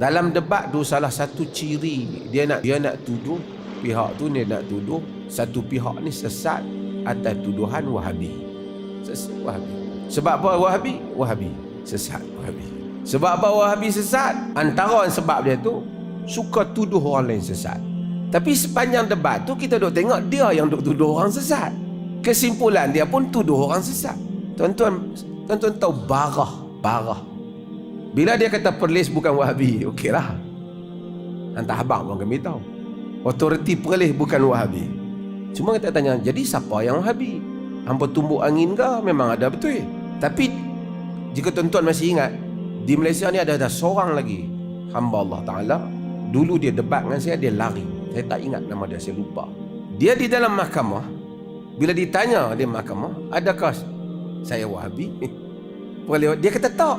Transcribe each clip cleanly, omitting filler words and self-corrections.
Dalam debat tu salah satu ciri dia nak tuduh pihak tu, dia nak tuduh satu pihak ni sesat atas tuduhan Wahabi. Sesat Wahabi. Sebab apa Wahabi? Wahabi sesat Wahabi. Sebab apa Wahabi sesat? Antara sebab dia tu suka tuduh orang lain sesat. Tapi sepanjang debat tu kita duk tengok dia yang duk tuduh orang sesat. Kesimpulan dia pun tuduh orang sesat. Tuan-tuan tahu barah. Bila dia kata Perlis bukan Wahabi, okeylah. Hantar abang pun kami tahu. Otoriti Perlis bukan Wahabi. Cuma kita tanya, jadi siapa yang Wahabi? Hampa tumbuk angin ke? Memang ada betul. Tapi jika tuan-tuan masih ingat, di Malaysia ni ada seorang lagi hamba Allah Ta'ala. Dulu dia debat dengan saya, dia lari. Saya tak ingat nama dia, saya lupa. Dia di dalam mahkamah, bila ditanya di mahkamah, adakah saya Wahabi? Dia kata tak.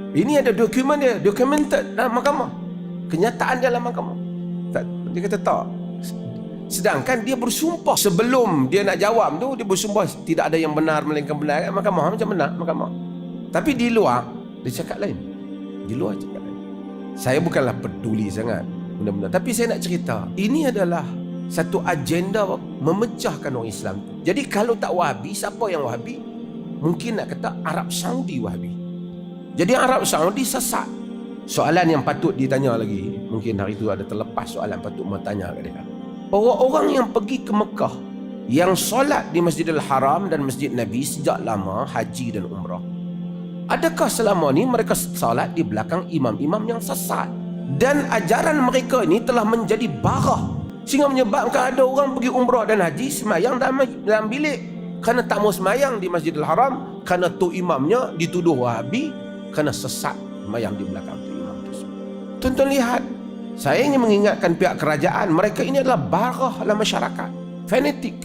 Ini ada dokumen dia, documented dalam mahkamah. Kenyataan dalam mahkamah. Dia kata tak. Sedangkan dia bersumpah sebelum dia nak jawab tu, dia bersumpah tidak ada yang benar melainkan benar. Mahkamah macam benar, mahkamah. Tapi di luar dia cakap lain. Di luar cakap lain. Saya bukanlah peduli sangat benda-benda, tapi saya nak cerita, ini adalah satu agenda memecahkan orang Islam. Jadi kalau tak Wahabi, siapa yang Wahabi? Mungkin nak kata Arab Saudi Wahabi. Jadi Arab Saudi sesat. Soalan yang patut ditanya lagi, mungkin hari itu ada terlepas soalan patut bertanya kat dia. Orang-orang yang pergi ke Mekah, yang solat di Masjidil Haram dan Masjid Nabi sejak lama, haji dan umrah, adakah selama ni mereka solat di belakang imam-imam yang sesat? Dan ajaran mereka ini telah menjadi barah, sehingga menyebabkan ada orang pergi umrah dan haji semayang dalam bilik, kerana tak mau semayang di Masjidil Haram, kerana tu imamnya dituduh Wahabi, kerana sesat semayang di belakang tu imam tersebut. Tuan-tuan lihat, saya ingin mengingatkan pihak kerajaan, mereka ini adalah barah dalam masyarakat, fanatik.